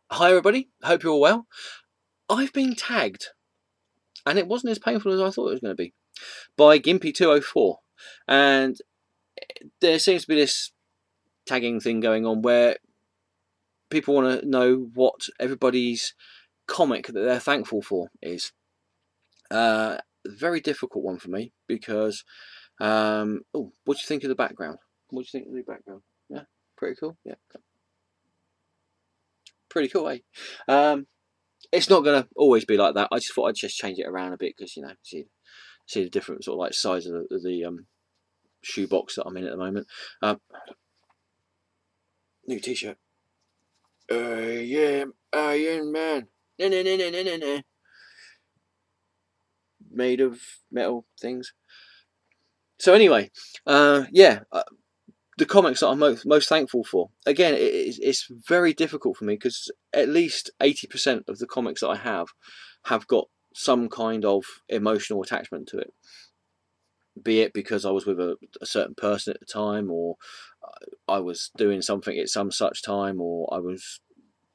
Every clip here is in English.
Hi everybody, hope you're all well. I've been tagged, and it wasn't as painful as I thought it was going to be, by Gimpy204. And there seems to be this tagging thing going on where people want to know what everybody's comic that they're thankful for is. Very difficult one for me because, oh, what do you think of the background? What do you think of the background? Yeah, pretty cool. Yeah, pretty cool, eh? It's not going to always be like that. I just thought I'd just change it around a bit because, you know, see the different sort of like size of the shoebox that I'm in at the moment. New T-shirt. Yeah, Iron Man. No. Made of metal things. So anyway, yeah, the comics that I'm most thankful for. Again, it's very difficult for me because at least 80% of the comics that I have got some kind of emotional attachment to it. Be it because I was with a certain person at the time, or I was doing something at some such time, or I was,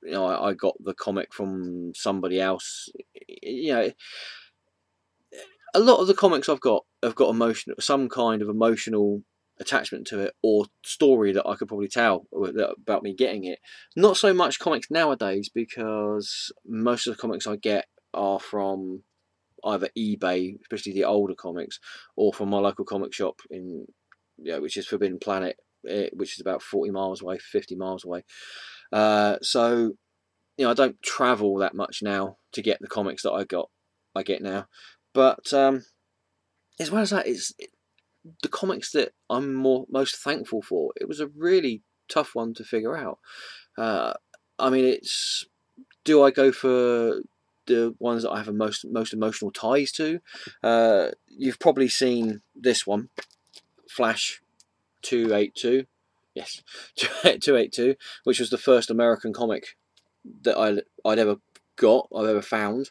you know, I got the comic from somebody else. You know, a lot of the comics I've got have got some kind of emotional attachment to it, or story that I could probably tell about me getting it. Not so much comics nowadays, because most of the comics I get are from either eBay, especially the older comics, or from my local comic shop in, which is Forbidden Planet, which is about 40 miles away, 50 miles away. So, you know, I don't travel that much now to get the comics that I get now. But as well as that, the comics that I'm most thankful for. It was a really tough one to figure out. I mean, it's, do I go for the ones that I have a most emotional ties to? You've probably seen this one, Flash 282. Yes, 282, which was the first American comic that I'd ever I've ever found.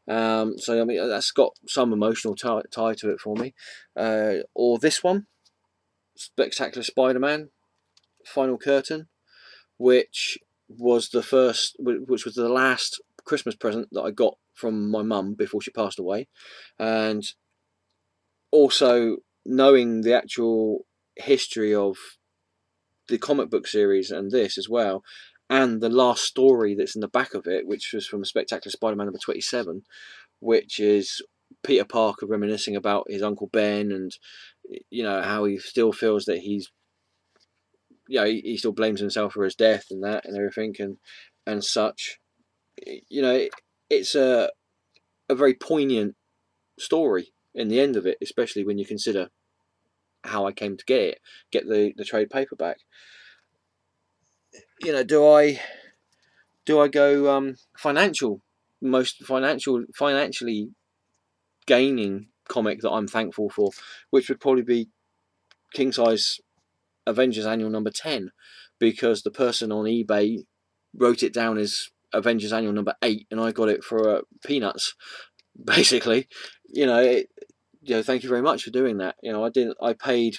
So I mean, that's got some emotional tie to it for me. Or this one, Spectacular Spider-Man, Final Curtain, which was which was the last Christmas present that I got from my mum before she passed away. And also knowing the actual history of the comic book series and this as well, and the last story that's in the back of it, which was from Spectacular Spider-Man number 27, which is Peter Parker reminiscing about his Uncle Ben, and, you know, how he still feels that he's, you know, he still blames himself for his death and that and everything, and such. You know, it's a very poignant story in the end of it, especially when you consider how I came to get the trade paperback. You know, do I go financially gaining comic that I'm thankful for, which would probably be King Size Avengers Annual number 10, because the person on eBay wrote it down as Avengers Annual number 8, and I got it for peanuts, basically. You know, thank you very much for doing that. You know, I paid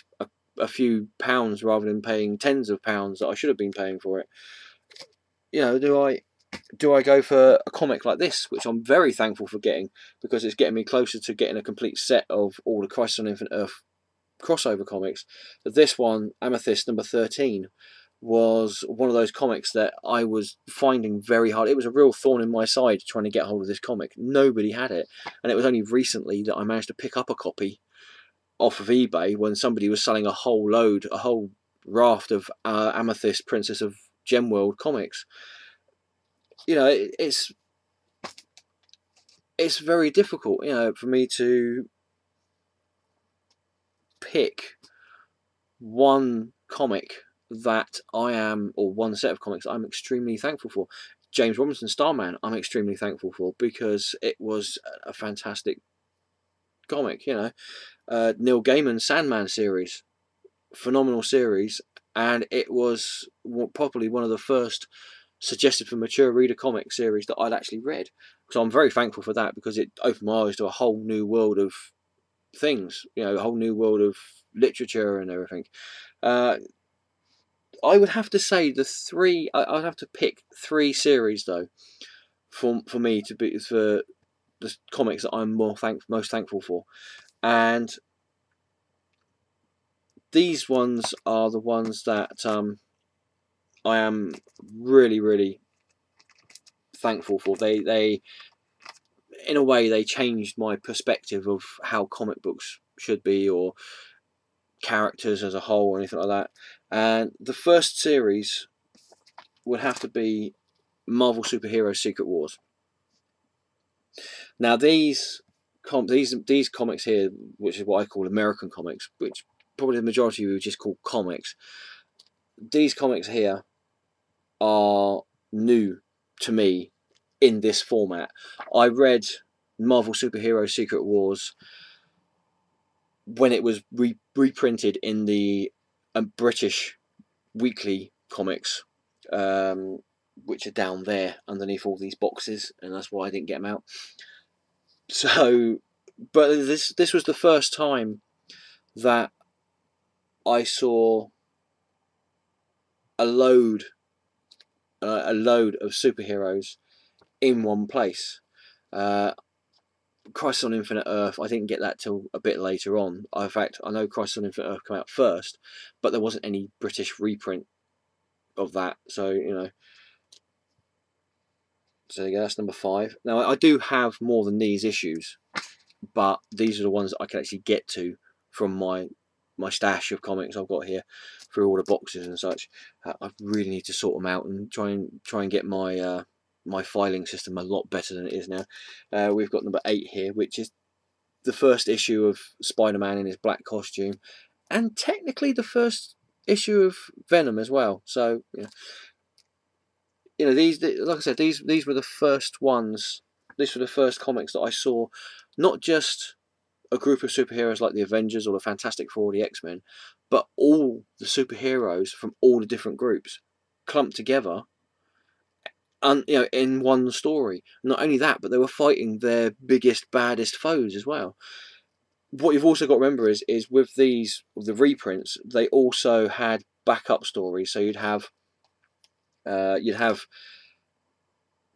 a few pounds rather than paying tens of pounds that I should have been paying for it. You know, do I go for a comic like this, which I'm very thankful for getting, because it's getting me closer to getting a complete set of all the Crisis on Infinite Earth crossover comics. This one, Amethyst number 13, was one of those comics that I was finding very hard. It was a real thorn in my side trying to get hold of this comic. Nobody had it, and it was only recently that I managed to pick up a copy off of eBay when somebody was selling a whole raft of Amethyst Princess of Gemworld comics. You know, it's very difficult, you know, for me to pick one comic that or one set of comics I'm extremely thankful for. James Robinson Starman, I'm extremely thankful for, because it was a fantastic comic. You know, Neil Gaiman's Sandman series, phenomenal series, and it was probably one of the first suggested for mature reader comic series that I'd actually read. So I'm very thankful for that, because it opened my eyes to a whole new world of things, you know, a whole new world of literature and everything. I would have to say the three. I'd have to pick three series though, for me to be for the comics that I'm most thankful for, and these ones are the ones that I am really thankful for. They in a way they changed my perspective of how comic books should be, or characters as a whole, or anything like that. And the first series would have to be Marvel Superhero Secret Wars. Now these comics here, which is what I call American comics, which probably the majority of you would just call comics. These comics here are new to me in this format. I read Marvel Superhero Secret Wars when it was reprinted in the British weekly comics, which are down there underneath all these boxes, and that's why I didn't get them out. So, but this was the first time that I saw a load of superheroes in one place. Crisis on Infinite Earth, I didn't get that till a bit later on. In fact, I know Crisis on Infinite Earth came out first, but there wasn't any British reprint of that. So, you know. So yeah, that's number 5. Now, I do have more than these issues, but these are the ones that I can actually get to from my stash of comics I've got here through all the boxes and such. I really need to sort them out and try and get my my filing system a lot better than it is now. We've got number 8 here, which is the first issue of Spider-Man in his black costume, and technically the first issue of Venom as well. So you know, these, like I said, these were the first ones. These were the first comics that I saw, not just a group of superheroes like the Avengers or the Fantastic Four or the X-Men, but all the superheroes from all the different groups clumped together, and you know, in one story. Not only that, but they were fighting their biggest, baddest foes as well. What you've also got to remember is with the reprints, they also had backup stories. So you'd have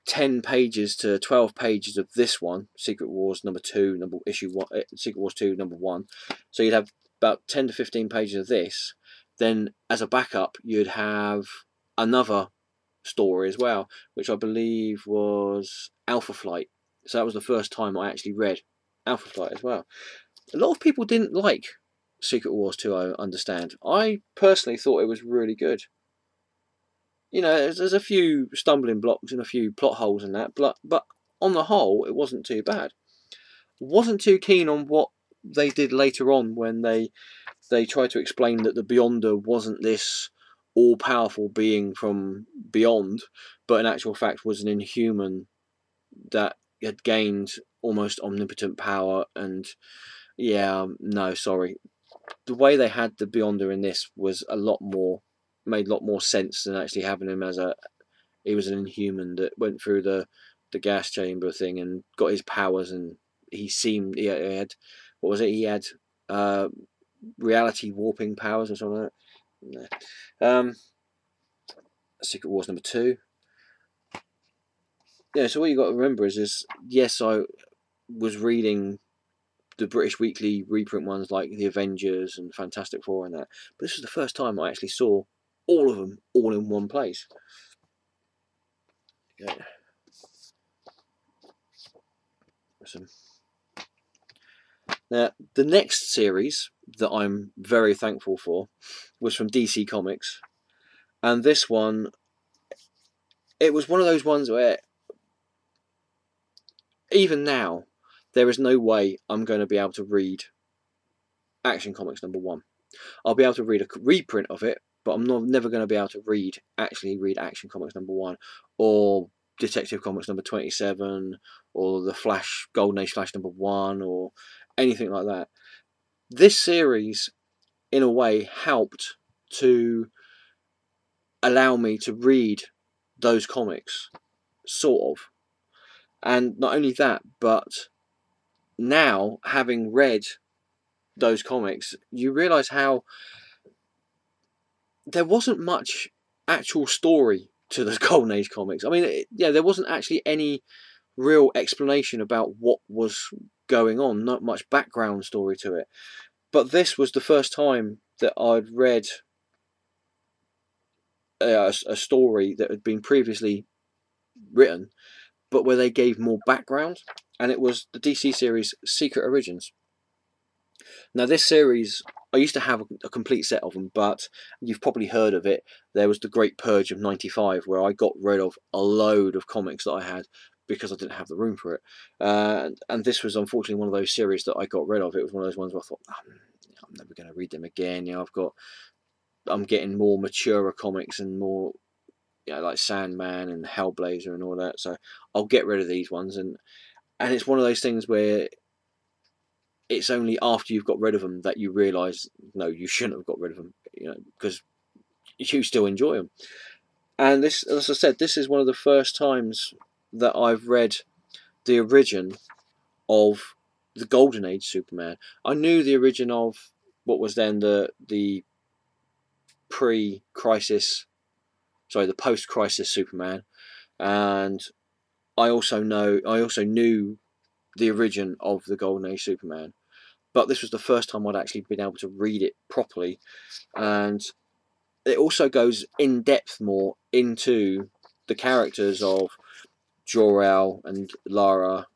10 pages to 12 pages of this one, Secret Wars number 2, issue 1, Secret Wars 2, number 1. So you'd have about 10 to 15 pages of this. Then, as a backup, you'd have another story as well, which I believe was Alpha Flight. So that was the first time I actually read Alpha Flight as well. A lot of people didn't like Secret Wars 2, I understand. I personally thought it was really good. You know, there's a few stumbling blocks and a few plot holes in that, but on the whole, it wasn't too bad. Wasn't too keen on what they did later on when they tried to explain that the Beyonder wasn't this all-powerful being from beyond, but in actual fact was an Inhuman that had gained almost omnipotent power. And yeah, no, sorry. The way they had the Beyonder in this was made a lot more sense than actually having him as he was an Inhuman that went through the gas chamber thing and got his powers, and he had, what was it? He had reality warping powers or something like that. No. Secret Wars number 2. Yeah, so what you got to remember is yes, I was reading the British weekly reprint ones like the Avengers and Fantastic Four and that, but this was the first time I actually saw all of them all in one place. Okay. Awesome. Now, the next series that I'm very thankful for was from DC Comics, and this one, it was one of those ones where even now there is no way I'm going to be able to read Action Comics number 1. I'll be able to read a reprint of it, but I'm never going to be able to actually read Action Comics number 1 or Detective Comics number 27 or the Flash, Golden Age Flash number 1 or anything like that. This series, in a way, helped to allow me to read those comics, sort of. And not only that, but now, having read those comics, you realise how there wasn't much actual story to the Golden Age comics. I mean, yeah, there wasn't actually any real explanation about what was going on, not much background story to it. But this was the first time that I'd read a story that had been previously written, but where they gave more background, and it was the DC series Secret Origins. Now, this series, I used to have a complete set of them, but you've probably heard of it. There was the Great Purge of '95, where I got rid of a load of comics that I had because I didn't have the room for it. And this was unfortunately one of those series that I got rid of. It was one of those ones where I thought, I'm never going to read them again. You know, I'm getting more maturer comics and more, you know, like Sandman and Hellblazer and all that. So I'll get rid of these ones. And it's one of those things where it's only after you've got rid of them that you realise, no, you shouldn't have got rid of them, you know, because you still enjoy them. And this, as I said, this is one of the first times that I've read the origin of the Golden Age Superman. I knew the origin of what was then the pre-crisis, sorry, the post-crisis Superman, and I also knew the origin of the Golden Age Superman, but this was the first time I'd actually been able to read it properly, and it also goes in depth more into the characters of Jor-El and Lara,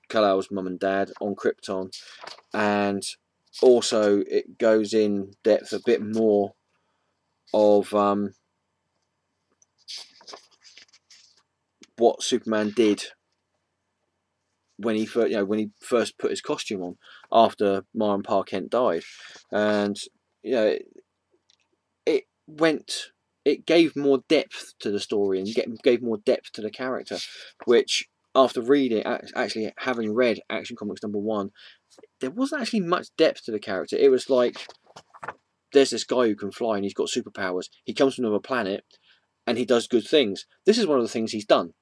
Kal-El's mum and dad on Krypton, and also it goes in depth a bit more of what Superman did when he first put his costume on after Ma and Pa Kent died, and you know, it gave more depth to the story and gave more depth to the character, which after reading, actually having read Action Comics #1, there wasn't actually much depth to the character. It was like, there's this guy who can fly and he's got superpowers. He comes from another planet and he does good things. This is one of the things he's done.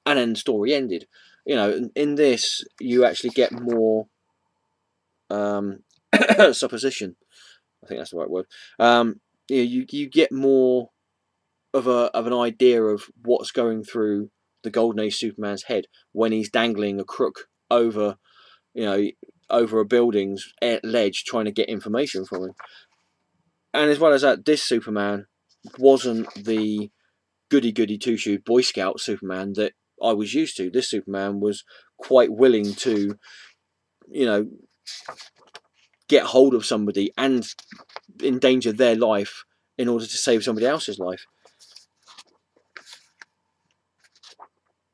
And then the story ended. You know, in this, you actually get more supposition. I think that's the right word. You get more of an idea of what's going through the Golden Age Superman's head when he's dangling a crook over, you know, over a building's ledge trying to get information from him. And as well as that, this Superman wasn't the goody-goody two-shoe Boy Scout Superman that I was used to. This Superman was quite willing to, you know, get hold of somebody and endanger their life in order to save somebody else's life.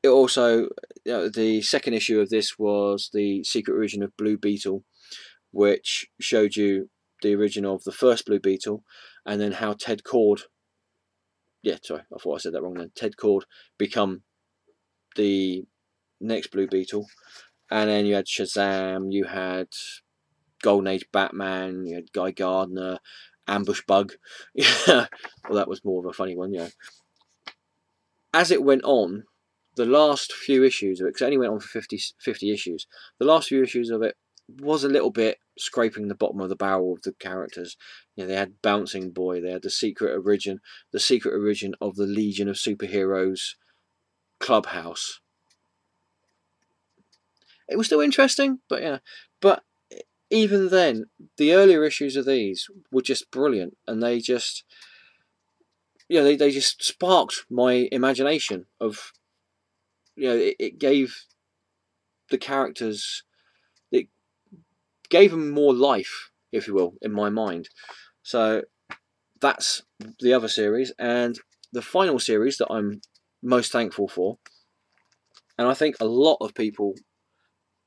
It also, you know, the second issue of this was the Secret Origin of Blue Beetle, which showed you the origin of the first Blue Beetle, and then how Ted Kord, yeah, sorry, I thought I said that wrong then, Ted Kord become the next Blue Beetle, and then you had Shazam, you had Golden Age Batman, you had Guy Gardner, Ambush Bug. Yeah, well, that was more of a funny one, yeah. As it went on, the last few issues of it, because it only went on for 50 issues, the last few issues of it was a little bit scraping the bottom of the barrel of the characters. You know, they had Bouncing Boy, they had the secret origin of the Legion of Superheroes Clubhouse. It was still interesting, but yeah, but even then, the earlier issues of these were just brilliant, and they just, you know, they just sparked my imagination of, you know, it gave the characters, it gave them more life, if you will, in my mind. So that's the other series, and the final series that I'm most thankful for, and I think a lot of people,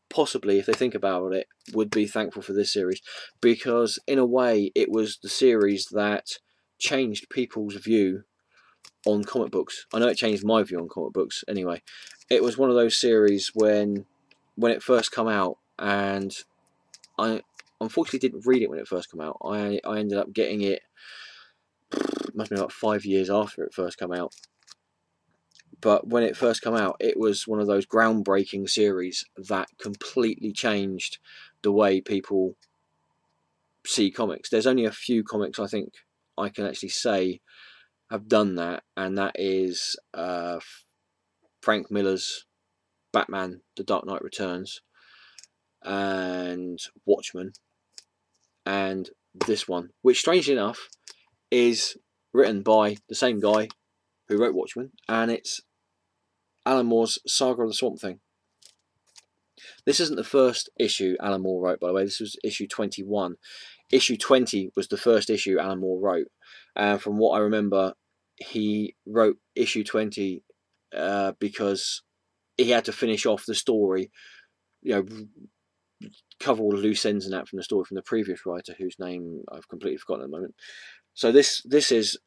possibly if they think about it, would be thankful for this series, because in a way it was the series that changed people's view on comic books. I know it changed my view on comic books anyway. It was one of those series when it first came out, and I unfortunately didn't read it when it first came out. I ended up getting it, must be about 5 years after it first came out. But when it first came out, it was one of those groundbreaking series that completely changed the way people see comics. There's only a few comics, I think, I can actually say have done that, and that is Frank Miller's Batman: The Dark Knight Returns and Watchmen, and this one, which strangely enough is written by the same guy who wrote Watchmen, and it's Alan Moore's Saga of the Swamp Thing. This isn't the first issue Alan Moore wrote, by the way. This was issue 21. Issue 20 was the first issue Alan Moore wrote, and from what I remember, he wrote issue 20 because he had to finish off the story, you know, cover all the loose ends and that from the story from the previous writer, whose name I've completely forgotten at the moment. So this is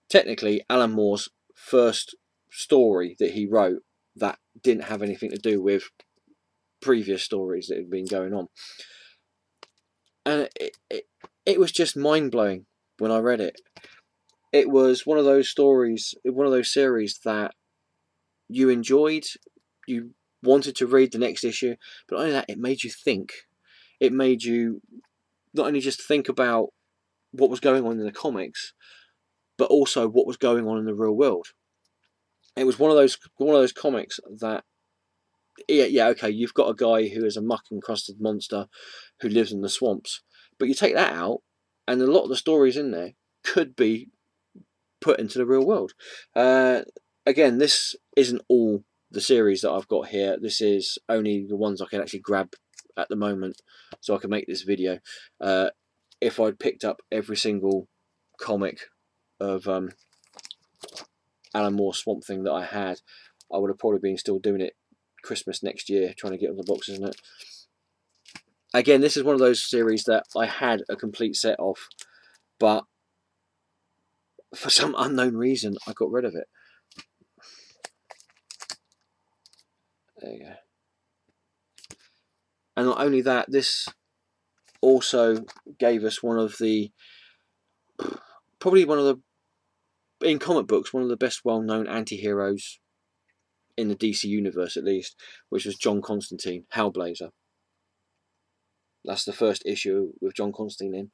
technically Alan Moore's first story that he wrote that didn't have anything to do with previous stories that had been going on, and it was just mind-blowing when I read it. It was one of those stories, one of those series that you enjoyed, you wanted to read the next issue, but not only that, it made you think. It made you not only just think about what was going on in the comics, but also what was going on in the real world. It was one of those comics that, yeah, okay, you've got a guy who is a muck-encrusted monster who lives in the swamps, but you take that out, and a lot of the stories in there could be put into the real world. Again, this isn't all the series that I've got here. This is only the ones I can actually grab at the moment, so I can make this video. If I'd picked up every single comic of Alan Moore's Swamp Thing that I had, I would have probably been still doing it Christmas next year, trying to get on the boxes and it. Again, this is one of those series that I had a complete set of, but for some unknown reason I got rid of it. There you go. And not only that, this also gave us one of the, probably one of the, in comic books, one of the best well-known anti-heroes in the DC universe, at least, which was John Constantine, Hellblazer. That's the first issue with John Constantine in,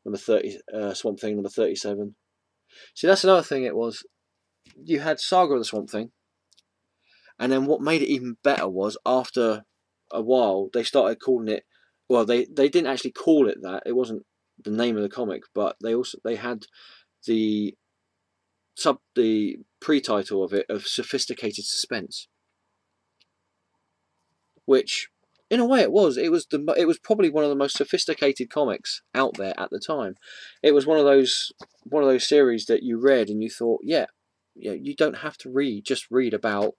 number 30, Swamp Thing, number 37. See, that's another thing. It was, you had Saga of the Swamp Thing, and then what made it even better was, after a while, they started calling it, well, they didn't actually call it that, it wasn't the name of the comic, but they had the pre-title of it of Sophisticated Suspense, which in a way it was probably one of the most sophisticated comics out there at the time. It was one of those series that you read and you thought, yeah, you don't have to just read about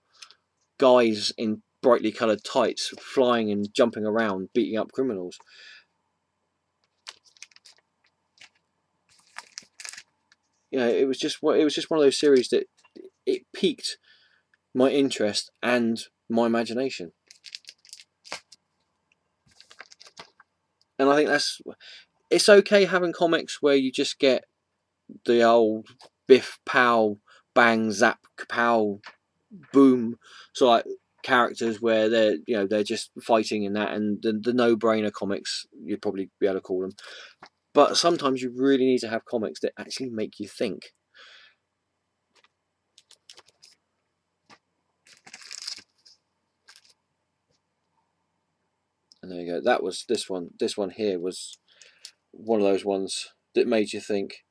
guys in brightly coloured tights flying and jumping around beating up criminals. It was just one of those series that it piqued my interest and my imagination. And I think it's okay having comics where you just get the old biff pow bang zap kapow boom sort of like characters where they're just fighting in that, and the no-brainer comics, you'd probably be able to call them. But sometimes you really need to have comics that actually make you think. And there you go. That was this one. This one here was one of those ones that made you think.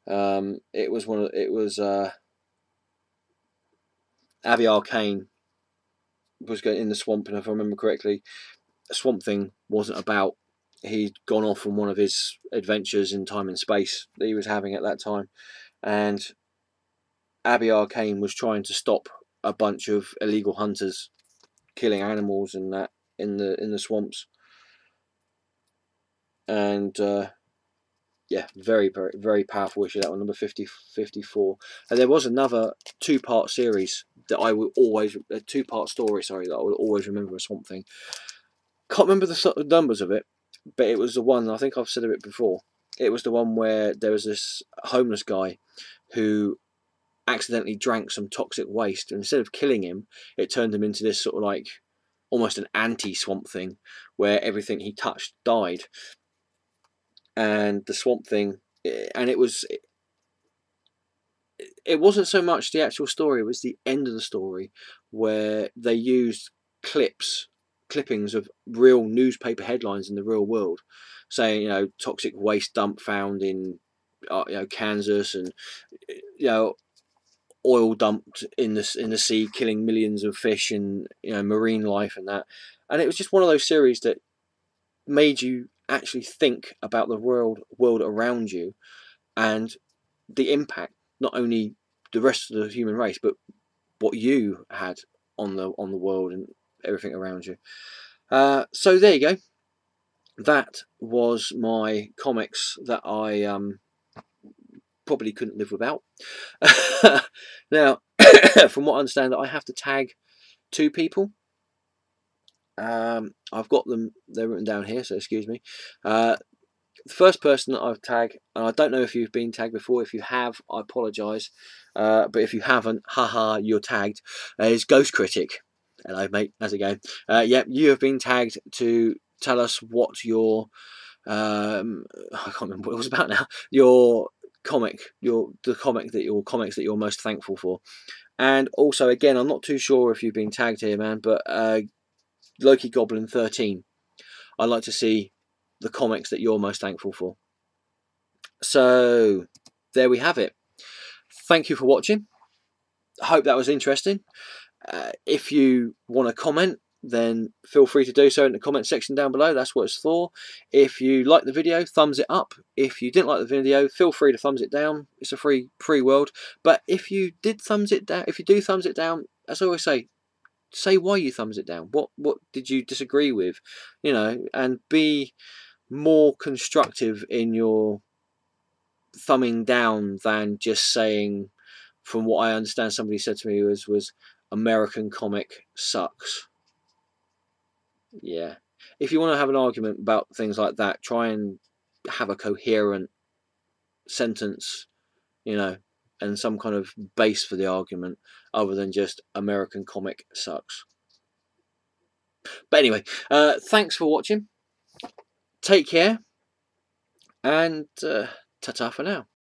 It was Abigail Kane was going in the swamp, and if I remember correctly, Swamp Thing wasn't about. He'd gone off on one of his adventures in time and space that he was having at that time, and Abigail Kane was trying to stop a bunch of illegal hunters killing animals and that in the swamps. And yeah, very, very, very powerful issue, that one, number 54. And there was another two-part series that I will always, a two-part story, sorry, that I will always remember as Swamp Thing. Can't remember the numbers of it, but it was the one, I think I've said of it before, it was the one where there was this homeless guy who accidentally drank some toxic waste, and instead of killing him, it turned him into this sort of like, almost an anti-Swamp Thing, where everything he touched died. And the Swamp Thing, and it was it wasn't so much the actual story, it was the end of the story where they used clippings of real newspaper headlines in the real world, saying, you know, toxic waste dump found in you know, Kansas, and you know, oil dumped in the sea, killing millions of fish and, you know, marine life and that. And it was just one of those series that made you actually think about the world around you and the impact, not only the rest of the human race, but what you had on the world and everything around you. So there you go. That was my comics that I probably couldn't live without. Now, from what I understand, I have to tag 2 people. I've got them, they're written down here, so excuse me. The first person that I've tagged, and I don't know if you've been tagged before. If you have, I apologise. But if you haven't, haha, you're tagged, is Ghost Critic. Hello, mate. How's it going? Yep, you have been tagged to tell us what your I can't remember what it was about now. Your comic, comics that you're most thankful for. And also, again, I'm not too sure if you've been tagged here, man, but Loki Goblin 13. I'd like to see the comics that you're most thankful for. So there we have it. Thank you for watching. I hope that was interesting. If you want to comment, then feel free to do so in the comment section down below. That's what it's for. If you like the video, thumbs it up. If you didn't like the video, feel free to thumbs it down. It's a free world. But if you did thumbs it down, if you do thumbs it down, as I always say why you thumbs it down. What did you disagree with? You know, and be more constructive in your thumbing down than just saying, from what I understand somebody said to me was American comic sucks. Yeah. If you want to have an argument about things like that, try and have a coherent sentence, you know, and some kind of base for the argument other than just American comic sucks. But anyway, thanks for watching. Take care, and ta-ta for now.